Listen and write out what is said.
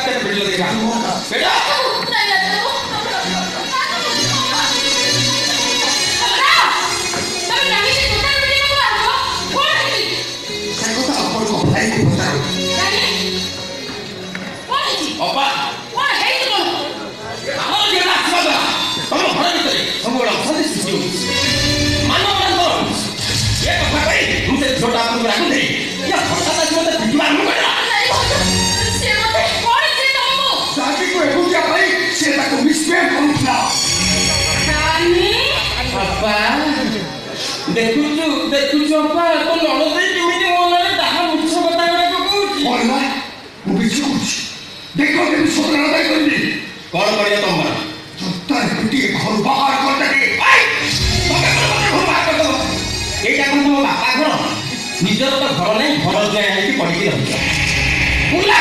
के वीडियो देखा बेटा छोटा आपको रख दे या फटा ना जो तो बिजवा न करा से मते कोन से तमो साथी को एगो क्या भाई से ताको मिसमेट करूला कानी बाबा देखुछु बाबा तो लड़ो दे केमिति मोनले दाहा मुछ बता गरे को कहूची बोलना वो बिचु देखो के सोना दे करनी कौन करिया तुम जत्ता कुटी घर बाहर कर दे भाई तमे घर बाहर कर दो एटा कोन बापा घर निजर तो घर नहीं घर जाए कि पड़ी रही बुला